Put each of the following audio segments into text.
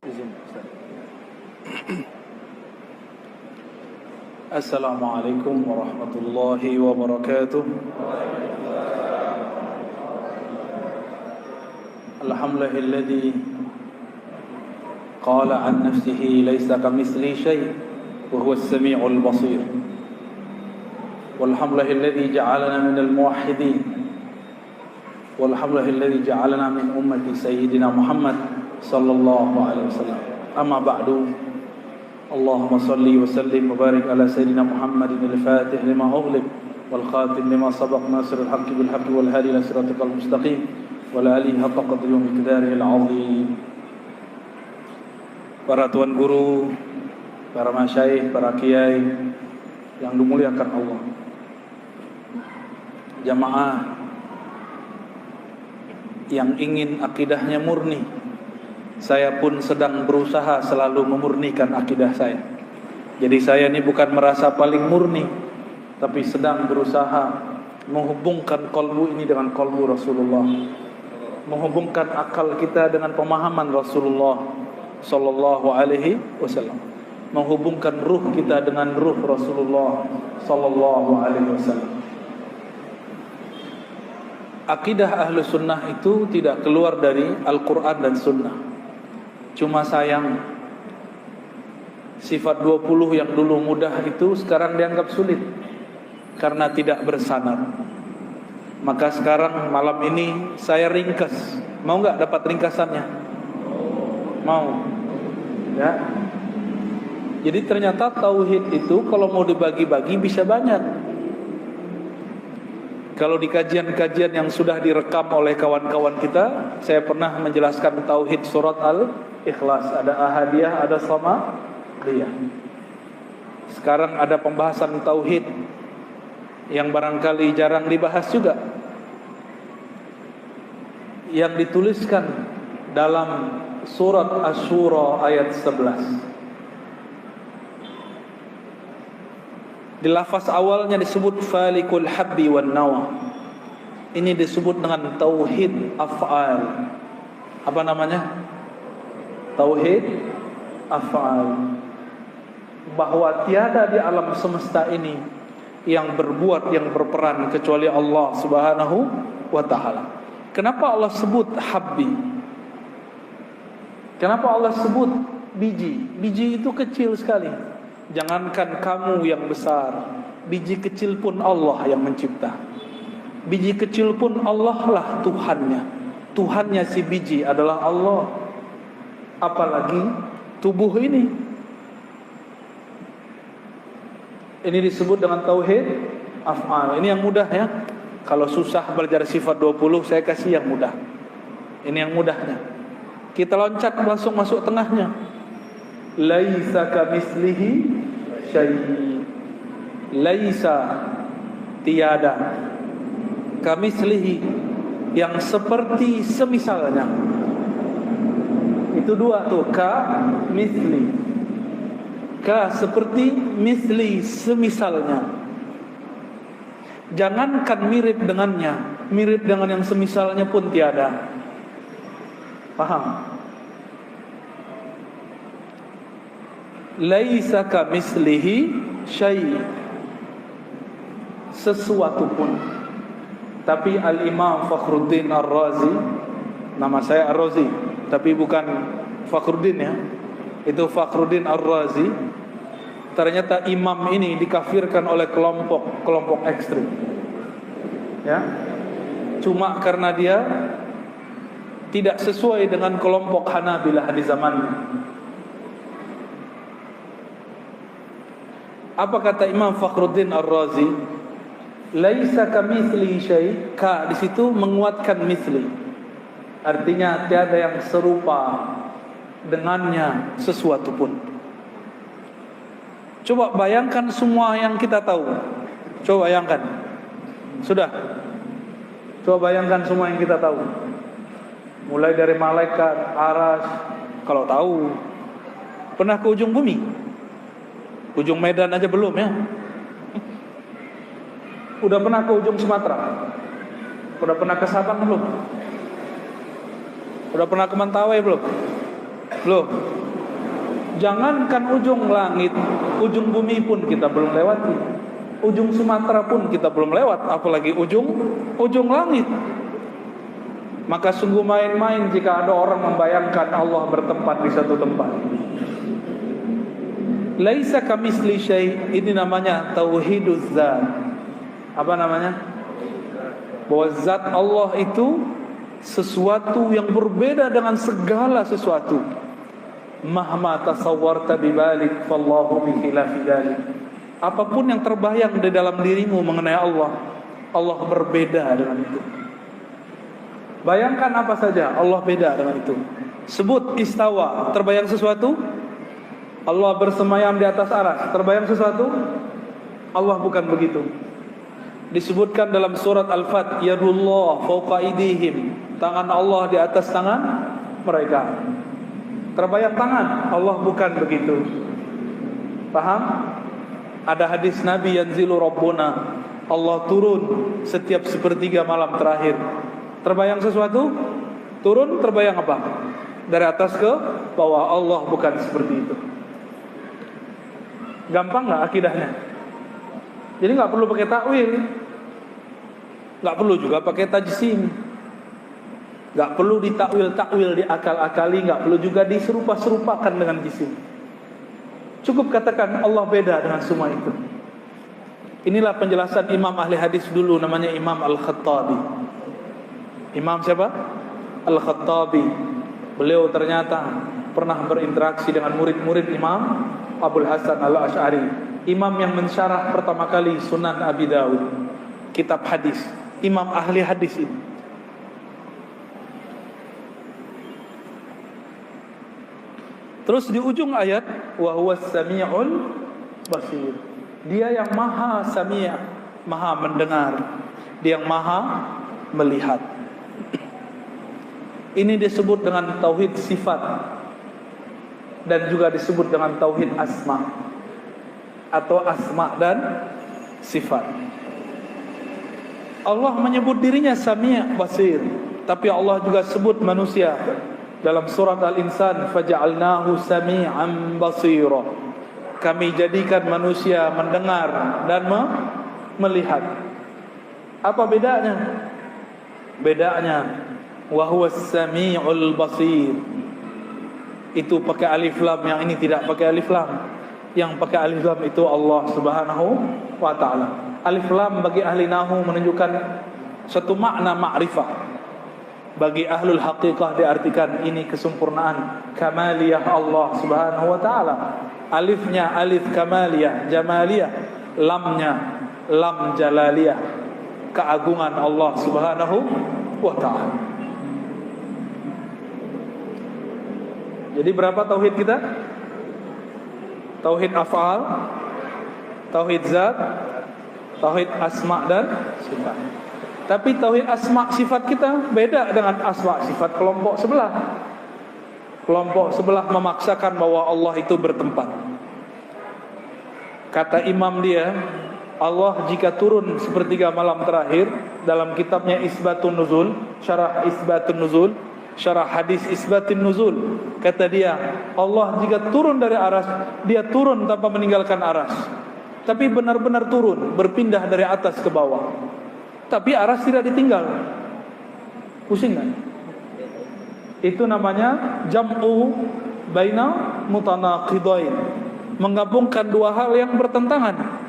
Izin, Ustaz. Assalamualaikum warahmatullahi wabarakatuh. Alhamdulillahilladzi qala an nafsihi laysa kamitslihi syai' wa huwas samii'ul basir. Walhamdulillahilladzi ja'alana minal muwahhidin. Walhamdulillahilladzi ja'alana min ummati sayyidina Muhammad sallallahu alaihi wasallam. Amma ba'du. Allahumma salli wa sallim wa barik ala sayyidina Muhammadin al-Fatih lima ughliq wal khatim lima sabaq nasirul haqqi bil haqqi wal hadi ila siratal mustaqim wa la alihi haqqa qadrihi wa miqdarihi al-'azim. Para tuan guru, para masyayikh, para kiai yang dimuliakan Allah, jamaah yang ingin akidahnya murni, saya pun sedang berusaha selalu memurnikan akidah saya. Jadi saya ini bukan merasa paling murni, tapi sedang berusaha menghubungkan kalbu ini dengan kalbu Rasulullah, menghubungkan akal kita dengan pemahaman Rasulullah sallallahu alaihi wasallam, menghubungkan ruh kita dengan ruh Rasulullah sallallahu alaihi wasallam. Akidah ahlu sunnah itu tidak keluar dari Al-Quran dan sunnah. Cuma sayang, sifat 20 yang dulu mudah itu sekarang dianggap sulit karena tidak bersanad. Maka sekarang malam ini saya ringkas. Mau gak dapat ringkasannya? Mau? Ya. Jadi ternyata tauhid itu kalau mau dibagi-bagi bisa banyak. Kalau di kajian-kajian yang sudah direkam oleh kawan-kawan kita, saya pernah menjelaskan tauhid surat Al-Ikhlas, ada ahadiyah, ada samadiyah. Sekarang ada pembahasan tauhid yang barangkali jarang dibahas juga, yang dituliskan dalam surat Asy-Syura ayat 11. Di lafaz awalnya disebut falikul habbi wan nawa. Ini disebut dengan tauhid af'al. Apa namanya? Tauhid af'al. Bahwa tiada di alam semesta ini yang berbuat, yang berperan kecuali Allah Subhanahu wa taala. Kenapa Allah sebut habbi? Kenapa Allah sebut biji? Biji itu kecil sekali. Jangankan kamu yang besar, biji kecil pun Allah yang mencipta. Biji kecil pun Allah lah Tuhannya. Tuhannya si biji adalah Allah. Apalagi tubuh ini. Ini disebut dengan tauhid af'al. Ini yang mudah ya. Kalau susah belajar sifat 20, saya kasih yang mudah. Ini yang mudahnya. Kita loncat langsung masuk tengahnya. Laisa kamitslihi syai'. Laisa, tiada, kamitslihi, yang seperti semisalnya. Itu dua tuh, ka misli. Ka seperti, misli semisalnya. Jangankan mirip dengannya, mirip dengan yang semisalnya pun tiada. Paham? Laisa kamitslihi syai', sesuatu pun. Tapi Al-Imam Fakhruddin Ar-Razi, nama saya Ar-Razi tapi bukan Fakhruddin ya, itu Fakhruddin Ar-Razi. Ternyata imam ini dikafirkan oleh kelompok ekstrim ya, cuma karena dia tidak sesuai dengan kelompok Hanabilah di zamannya. Apa kata Imam Fakhruddin Ar-Razi? Laisa kamitslihi syai'. Ka di situ menguatkan misli. Artinya tiada yang serupa dengannya sesuatu pun. Coba bayangkan semua yang kita tahu. Coba bayangkan. Sudah. Coba bayangkan semua yang kita tahu. Mulai dari malaikat, aras, kalau tahu. Pernah ke ujung bumi? Ujung Medan aja belum ya. Udah pernah ke ujung Sumatera? Udah pernah ke Sabang belum? Udah pernah ke Mentawai belum? Loh, jangankan ujung langit, ujung bumi pun kita belum lewati. Ujung Sumatera pun kita belum lewat, apalagi ujung langit. Maka sungguh main-main jika ada orang membayangkan Allah bertempat di satu tempat. Laisa kamitsli syai', ini namanya tauhiduz zat. Apa namanya? Bahwa zat Allah itu sesuatu yang berbeda dengan segala sesuatu. Mahma tasawwarta bibalik fallahu bi khilafi dzalik. Apapun yang terbayang di dalam dirimu mengenai Allah, Allah berbeda dengan itu. Bayangkan apa saja, Allah beda dengan itu. Sebut istawa, terbayang sesuatu? Allah bersemayam di atas arsy, terbayang sesuatu? Allah bukan begitu. Disebutkan dalam surat Al-Fat, yadullah fawqa aydihim, tangan Allah di atas tangan mereka. Terbayang tangan? Allah bukan begitu. Paham? Ada hadis Nabi, yanzilu rabbuna, Allah turun setiap sepertiga malam terakhir. Terbayang sesuatu? Turun, terbayang apa? Dari atas ke bawah. Allah bukan seperti itu. Gampang gak akidahnya? Jadi gak perlu pakai takwil, gak perlu juga pakai tajsim, gak perlu ditakwil-takwil, diakal-akali, gak perlu juga diserupa-serupakan dengan jisim. Cukup katakan Allah beda dengan semua itu. Inilah penjelasan imam ahli hadis dulu, namanya Imam Al-Khattabi. Imam siapa? Al-Khattabi. Beliau ternyata pernah berinteraksi dengan murid-murid Imam Abul Hasan Al-Asy'ari, imam yang mensyarah pertama kali Sunan Abi Dawud, kitab hadis. Imam ahli hadis ini. Terus di ujung ayat, wa huwas sami'ul basir. Dia yang maha sami', maha mendengar. Dia yang maha melihat. Ini disebut dengan tauhid sifat, dan juga disebut dengan tauhid asma, atau asma dan sifat. Allah menyebut dirinya sami' basir, tapi Allah juga sebut manusia dalam surat Al-Insan, faja'alnahu sami'an basira. Kami jadikan manusia mendengar dan melihat. Apa bedanya? Bedanya wa huwas sami'ul basir. Itu pakai alif lam, yang ini tidak pakai alif lam. Yang pakai alif lam itu Allah Subhanahu wa taala. Alif lam bagi ahli nahwu menunjukkan satu makna ma'rifah. Bagi ahlul haqiqah diartikan ini kesempurnaan, kamaliyah Allah Subhanahu wa taala. Alifnya alif kamaliyah, jamaliyah. Lamnya lam jalaliyah, keagungan Allah Subhanahu wa taala. Jadi berapa tauhid kita? Tauhid af'al, tauhid zat, tauhid asma dan sifat. Tapi tauhid asma sifat kita beda dengan asma sifat kelompok sebelah. Kelompok sebelah memaksakan bahwa Allah itu bertempat. Kata imam dia, Allah jika turun sepertiga malam terakhir, dalam kitabnya Isbatun Nuzul, syarah Isbatun Nuzul, syarah hadis Isbatin Nuzul, kata dia, Allah jika turun dari aras, dia turun tanpa meninggalkan aras, tapi benar-benar turun, berpindah dari atas ke bawah, tapi aras tidak ditinggal. Pusing kan? Itu namanya jam'u baina mutanaqidain, menggabungkan dua hal yang bertentangan.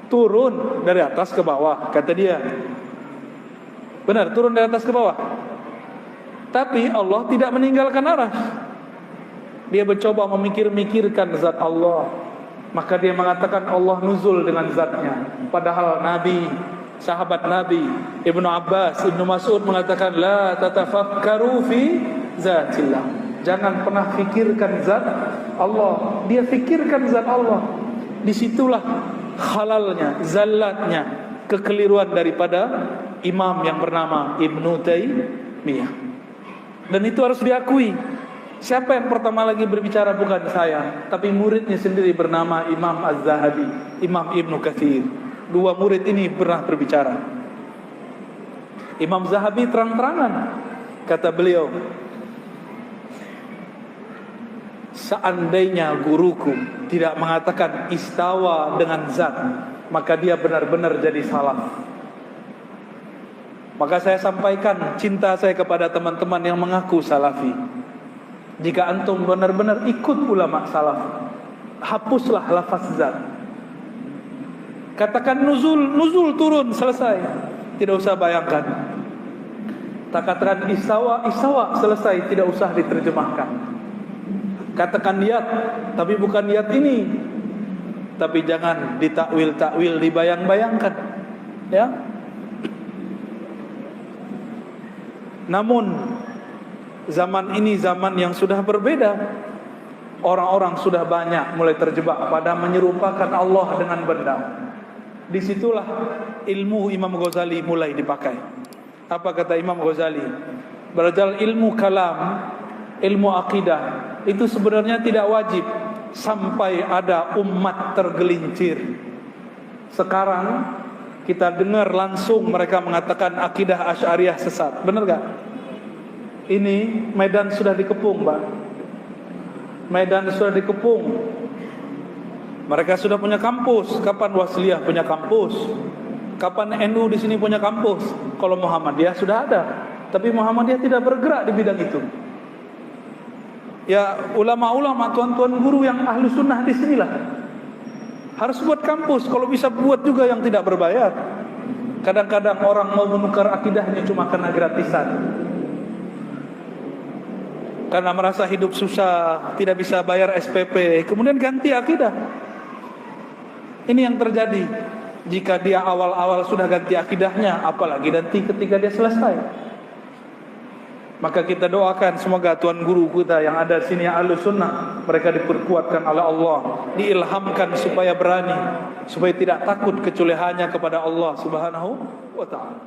Turun dari atas ke bawah, kata dia. Benar, turun dari atas ke bawah. Tapi Allah tidak meninggalkan aras. Dia mencoba memikir-mikirkan zat Allah, maka dia mengatakan Allah nuzul dengan zatnya. Padahal Nabi, sahabat Nabi Ibnu Abbas, Ibnu Mas'ud mengatakan la tatafakkaru fi zatillah. Jangan pernah fikirkan zat Allah. Dia fikirkan zat Allah. Disitulah halalnya, zallatnya, kekeliruan daripada imam yang bernama Ibnu Taimiyah. Dan itu harus diakui. Siapa yang pertama lagi berbicara bukan saya, tapi muridnya sendiri bernama Imam Az-Zahabi, Imam Ibnu Katsir. Dua murid ini pernah berbicara. Imam Zahabi terang-terangan, kata beliau, seandainya guruku tidak mengatakan istawa dengan zat, maka dia benar-benar jadi salaf. Maka saya sampaikan cinta saya kepada teman-teman yang mengaku salafi. Jika antum benar-benar ikut ulama salaf, hapuslah lafaz zat. Katakan nuzul turun, selesai. Tidak usah bayangkan. Tak katakan istawa, selesai, tidak usah diterjemahkan. Katakan niat, tapi bukan niat ini. Tapi jangan ditakwil, dibayang-bayangkan. Ya. Namun zaman ini zaman yang sudah berbeda. Orang-orang sudah banyak mulai terjebak pada menyerupakan Allah dengan benda. Disitulah ilmu Imam Ghazali mulai dipakai. Apa kata Imam Ghazali? Berjal ilmu kalam, ilmu akidah itu sebenarnya tidak wajib sampai ada umat tergelincir. Sekarang kita dengar langsung mereka mengatakan akidah Asy'ariyah sesat. Benar gak? Ini Medan sudah dikepung, Pak. Medan sudah dikepung. Mereka sudah punya kampus. Kapan Wasliyah punya kampus? Kapan NU di sini punya kampus? Kalau Muhammadiyah sudah ada, tapi Muhammadiyah tidak bergerak di bidang itu. Ya ulama-ulama, tuan-tuan guru yang ahlu sunnah di sinilah harus buat kampus. Kalau bisa buat juga yang tidak berbayar. Kadang-kadang orang mau menukar akidahnya cuma karena gratisan, karena merasa hidup susah, tidak bisa bayar SPP, kemudian ganti akidah. Ini yang terjadi. Jika dia awal-awal sudah ganti akidahnya, apalagi nanti ketika dia selesai. Maka kita doakan semoga tuan guru kita yang ada di sini yang Ahlus Sunnah, mereka diperkuatkan oleh Allah, diilhamkan supaya berani, supaya tidak takut kecuali hanya kepada Allah Subhanahu wa taala.